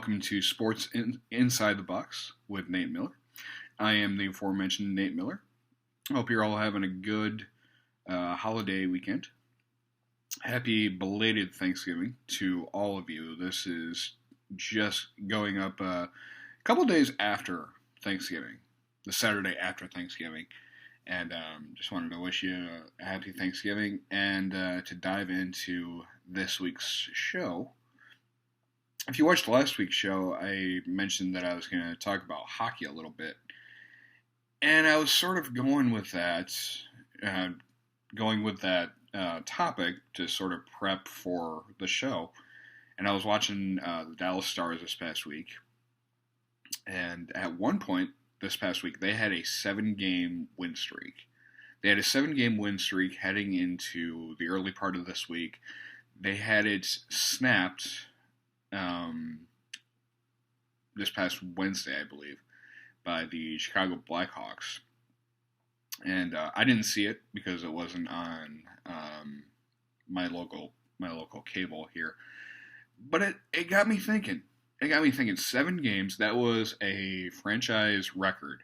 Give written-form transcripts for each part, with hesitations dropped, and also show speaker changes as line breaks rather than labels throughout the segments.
welcome to Inside the Box with Nate Miller. I am the aforementioned Nate Miller. I hope you're all having a good holiday weekend. Happy belated Thanksgiving to all of you. This is just going up a couple days after Thanksgiving, the Saturday after Thanksgiving. And just wanted to wish you a happy Thanksgiving and to dive into this week's show. If you watched last week's show, I mentioned that I was going to talk about hockey a little bit. And I was sort of going with that topic to sort of prep for the show. And I was watching the Dallas Stars this past week. And at one point this past week, they had a 7-game win streak. They had a 7-game win streak heading into the early part of this week. They had it snapped this past Wednesday, I believe, by the Chicago Blackhawks. And I didn't see it because it wasn't on my local cable here. But it got me thinking. It got me thinking, 7 games, that was a franchise record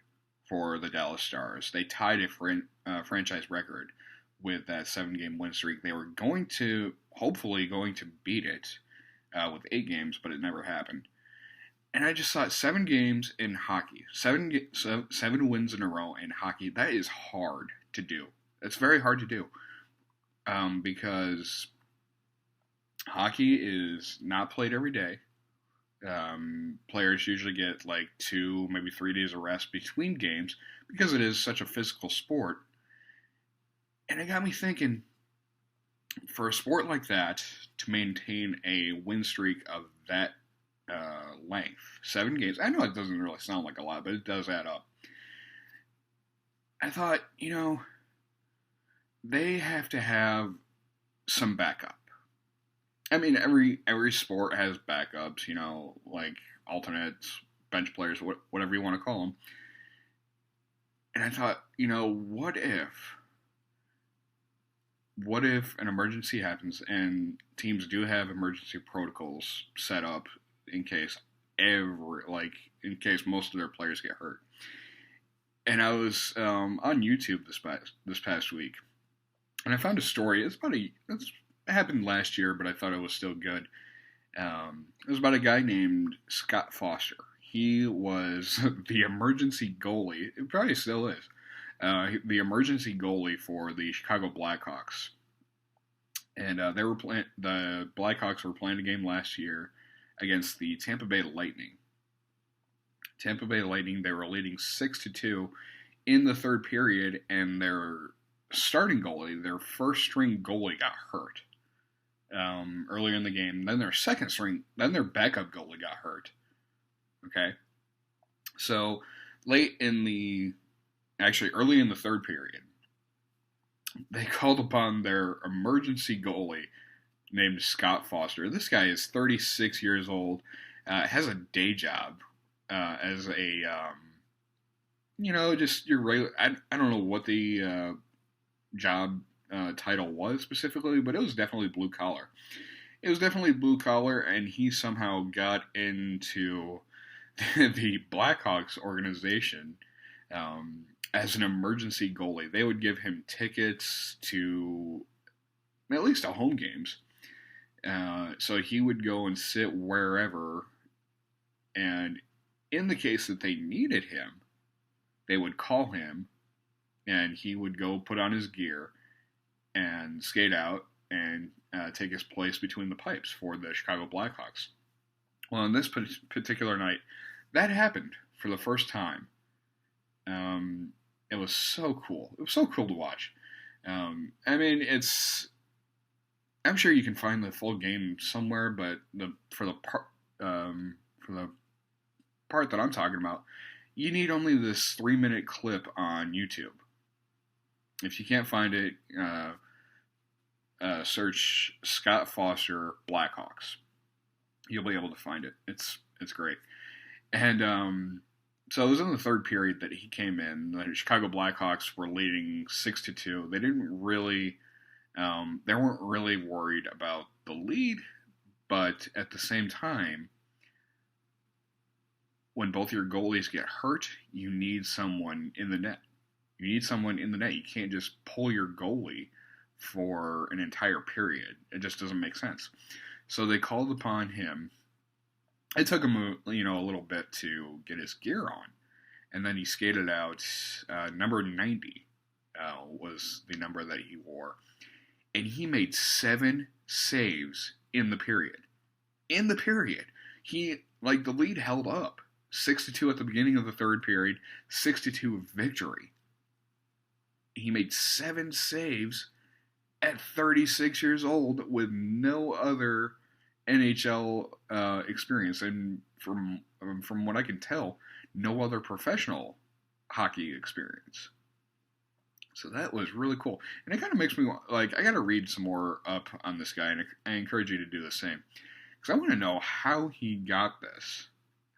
for the Dallas Stars. They tied a franchise record with that 7-game win streak. They were hopefully going to beat it with 8 games, but it never happened. And I just thought, 7 games in hockey, 7 wins in a row in hockey, that is hard to do. It's very hard to do because hockey is not played every day. Players usually get like 2, maybe 3 days of rest between games because it is such a physical sport. And it got me thinking, for a sport like that to maintain a win streak of that length, 7 games, I know it doesn't really sound like a lot, but it does add up. I thought, they have to have some backup. I mean, every sport has backups, like alternates, bench players, whatever you want to call them. And I thought, what if an emergency happens and teams do have emergency protocols set up in case most of their players get hurt. And I was on YouTube this past week, and I found a story. It happened last year, but I thought it was still good. It was about a guy named Scott Foster. He was the emergency goalie. It probably still is. The emergency goalie for the Chicago Blackhawks. And the Blackhawks were playing a game last year against the Tampa Bay Lightning. Tampa Bay Lightning, they were leading 6-2 in the third period, and their starting goalie, their first string goalie, got hurt earlier in the game. Then their backup goalie got hurt. Okay, so early in the third period, they called upon their emergency goalie named Scott Foster. This guy is 36 years old, has a day job as a, just your regular. I don't know what the job title was specifically, but it was definitely blue collar. And he somehow got into the Blackhawks organization as an emergency goalie. They would give him tickets to at least to home games. So he would go and sit wherever, and in the case that they needed him, they would call him, and he would go put on his gear and skate out and take his place between the pipes for the Chicago Blackhawks. Well, on this particular night, that happened for the first time. It was so cool. It was so cool to watch. I'm sure you can find the full game somewhere, but for the part that I'm talking about, you need only this 3-minute clip on YouTube. If you can't find it, search Scott Foster Blackhawks. You'll be able to find it. It's great. And so it was in the third period that he came in. The Chicago Blackhawks were leading 6-2. They weren't really worried about the lead, but at the same time, when both your goalies get hurt, you need someone in the net. You need someone in the net. You can't just pull your goalie for an entire period. It just doesn't make sense. So they called upon him. It took him, a little bit to get his gear on, and then he skated out. Number 90 was the number that he wore, and he made 7 saves in the period. In the period, the lead held up. 6-2 at the beginning of the third period, 6-2 victory. He made 7 saves at 36 years old with no other NHL experience, and from what I can tell, no other professional hockey experience. So that was really cool, and it kind of makes me I got to read some more up on this guy, and I encourage you to do the same, because I want to know how he got this.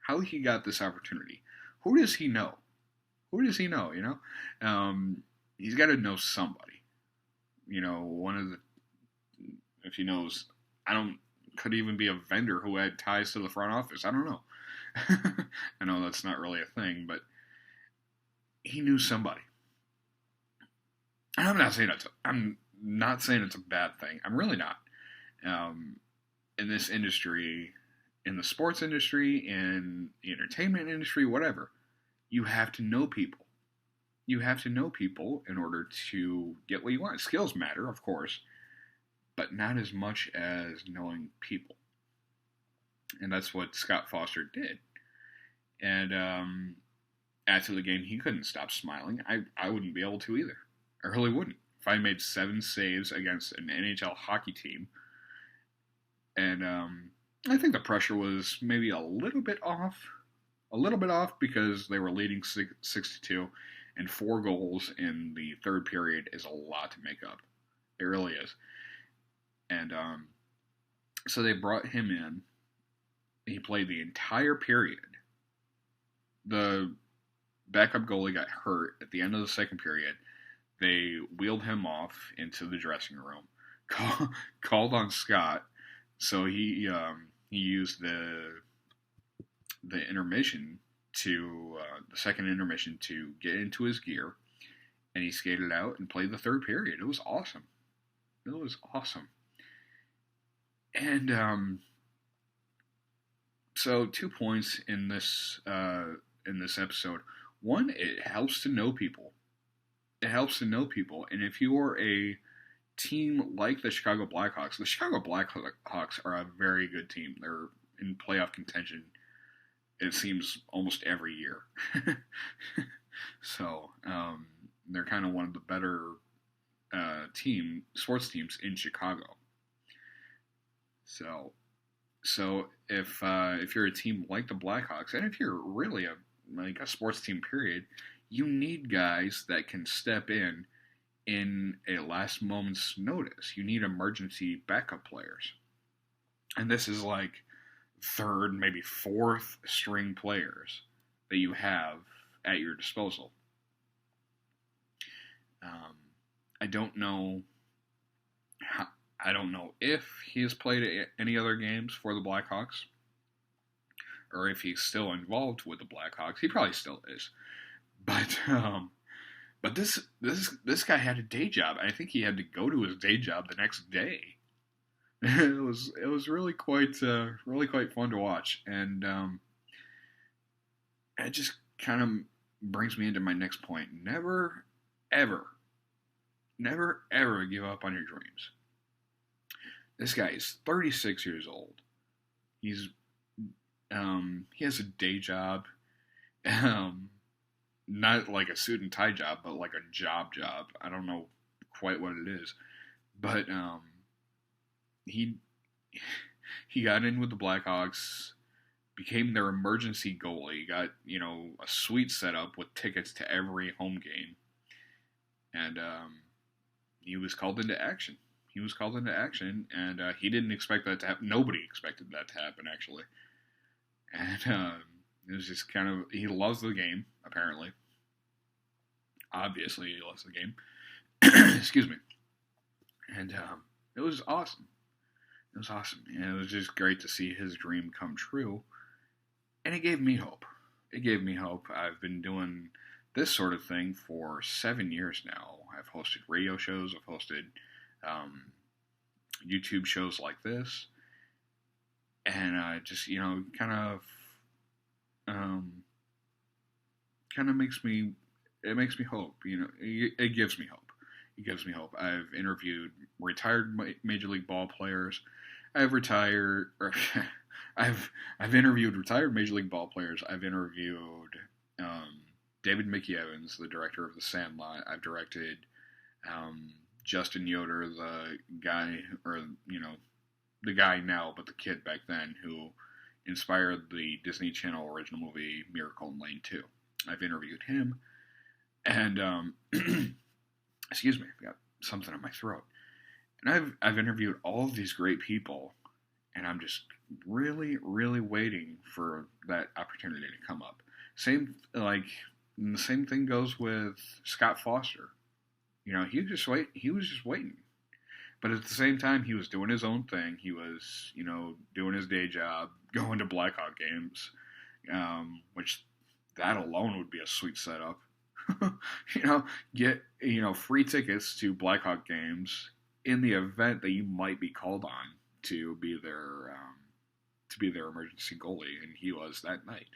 How he got this opportunity. Who does he know? Who does he know, he's got to know somebody. If he knows, could even be a vendor who had ties to the front office. I don't know. I know that's not really a thing, but he knew somebody. And I'm not saying it's a bad thing. I'm really not. In this industry, in the sports industry, in the entertainment industry, whatever, you have to know people. You have to know people in order to get what you want. Skills matter, of course, but not as much as knowing people. And that's what Scott Foster did. And after the game, he couldn't stop smiling. I wouldn't be able to either. I really wouldn't. If I made 7 saves against an NHL hockey team, and I think the pressure was maybe a little bit off because they were leading 6-2, and 4 goals in the third period is a lot to make up. It really is. And so they brought him in. He played the entire period. The backup goalie got hurt at the end of the second period. They wheeled him off into the dressing room, called on Scott, so he used the intermission the second intermission to get into his gear, and he skated out and played the third period. It was awesome. And so 2 points in this episode. One, it helps to know people. And if you are a team like the Chicago Blackhawks are a very good team. They're in playoff contention, it seems, almost every year. So they're kind of one of the better sports teams in Chicago. So if you're a team like the Blackhawks, and if you're really a sports team period, you need guys that can step in a last moment's notice. You need emergency backup players. And this is like third, maybe fourth string players that you have at your disposal. I don't know if he has played any other games for the Blackhawks, or if he's still involved with the Blackhawks. He probably still is. But this guy had a day job. I think he had to go to his day job the next day. It was really quite fun to watch, and it just kind of brings me into my next point. Never ever give up on your dreams. This guy is 36 years old. He has a day job. Not like a suit and tie job, but like a job. I don't know quite what it is. But he got in with the Blackhawks, became their emergency goalie, got, a suite set up with tickets to every home game. And he was called into action. And he didn't expect that to happen. Nobody expected that to happen, actually. And it was just kind of, he loves the game, apparently. Obviously, he loves the game. Excuse me. And it was awesome. And it was just great to see his dream come true. And it gave me hope. it gave me hope. I've been doing this sort of thing for 7 years now. I've hosted radio shows. I've hosted um, YouTube shows like this, and just um, kind of makes me hope. It gives me hope. It gives me hope. I've interviewed retired major league ball players. I've retired. Or I've interviewed retired major league ball players. I've interviewed David Mickey Evans, the director of The Sandlot. I've directed Justin Yoder, the guy, or the guy now, but the kid back then who inspired the Disney Channel original movie Miracle in Lane 2. I've interviewed him, and excuse me, I've got something in my throat. And I've interviewed all of these great people, and I'm just really, really waiting for that opportunity to come up. The same thing goes with Scott Foster. He was just waiting. But at the same time, he was doing his own thing. He was, doing his day job, going to Blackhawk games, which that alone would be a sweet setup. Get, free tickets to Blackhawk games in the event that you might be called on to be their emergency goalie, and he was that night.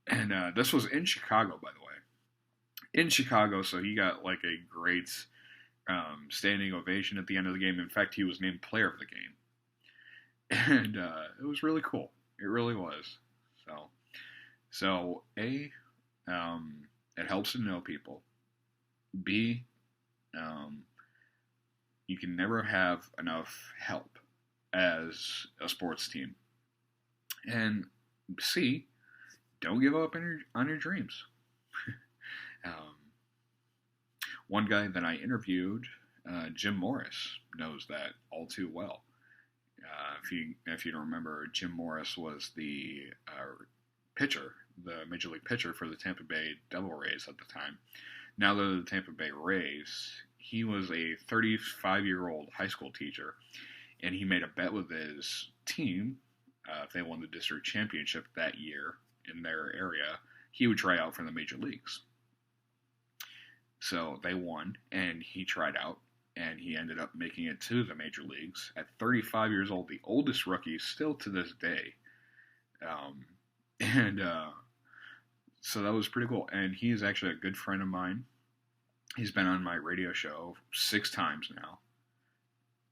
And this was in Chicago, by the way. In Chicago, so he got like a great standing ovation at the end of the game. In fact, he was named player of the game, and it was really cool. It really was. So A, it helps to know people. B, you can never have enough help as a sports team. And C, don't give up on your dreams. One guy that I interviewed, Jim Morris, knows that all too well. If you don't remember, Jim Morris was the pitcher, the Major League pitcher for the Tampa Bay Devil Rays at the time. Now they're the Tampa Bay Rays. He was a 35-year-old high school teacher, and he made a bet with his team. If they won the district championship that year in their area, he would try out for the major leagues. So they won, and he tried out, and he ended up making it to the major leagues at 35 years old, the oldest rookie still to this day. So that was pretty cool. And he is actually a good friend of mine. He's been on my radio show 6 times now.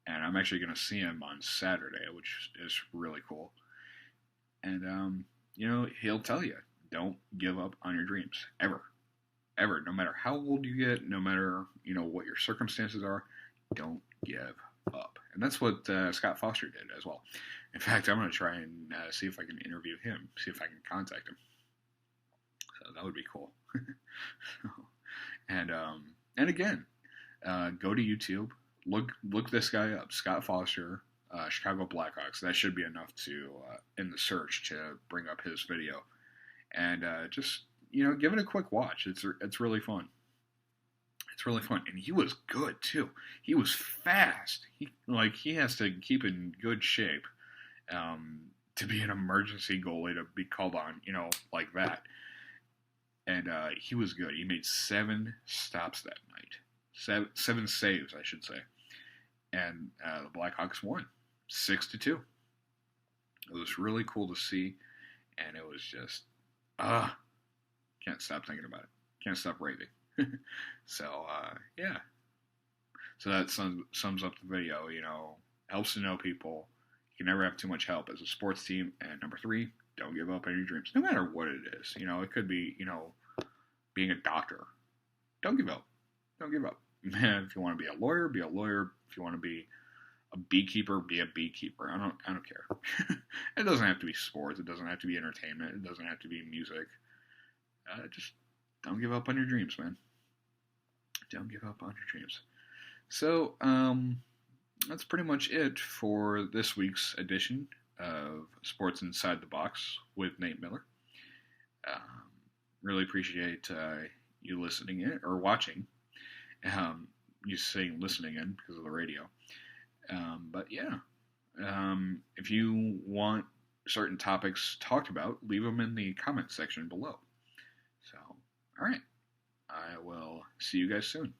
And I'm actually going to see him on Saturday, which is really cool. And, he'll tell you, don't give up on your dreams, ever. Ever. No matter how old you get, no matter, what your circumstances are, don't give up. And that's what Scott Foster did as well. In fact, I'm going to try and see if I can interview him, see if I can contact him. So that would be cool. And again, go to YouTube, look this guy up, Scott Foster, Chicago Blackhawks. That should be enough to in the search to bring up his video, and just give it a quick watch. It's really fun. It's really fun, and he was good too. He was fast. He has to keep in good shape to be an emergency goalie, to be called on, like that. And he was good. He made 7 stops that night. 7 saves, I should say. And the Blackhawks won 6-2. It was really cool to see, and it was just can't stop thinking about it. Can't stop raving. So yeah. So that sums up the video. Helps to know people. You can never have too much help as a sports team. And number 3, don't give up on your dreams, no matter what it is. It could be, being a doctor. Don't give up. Don't give up. If you want to be a lawyer, be a lawyer. If you want to be a beekeeper, be a beekeeper. I don't care. It doesn't have to be sports. It doesn't have to be entertainment. It doesn't have to be music. Just don't give up on your dreams, man. Don't give up on your dreams. So, that's pretty much it for this week's edition of Sports Inside the Box with Nate Miller. Really appreciate you listening in or watching. You saying listening in because of the radio. But yeah, if you want certain topics talked about, leave them in the comment section below. So, all right. I will see you guys soon.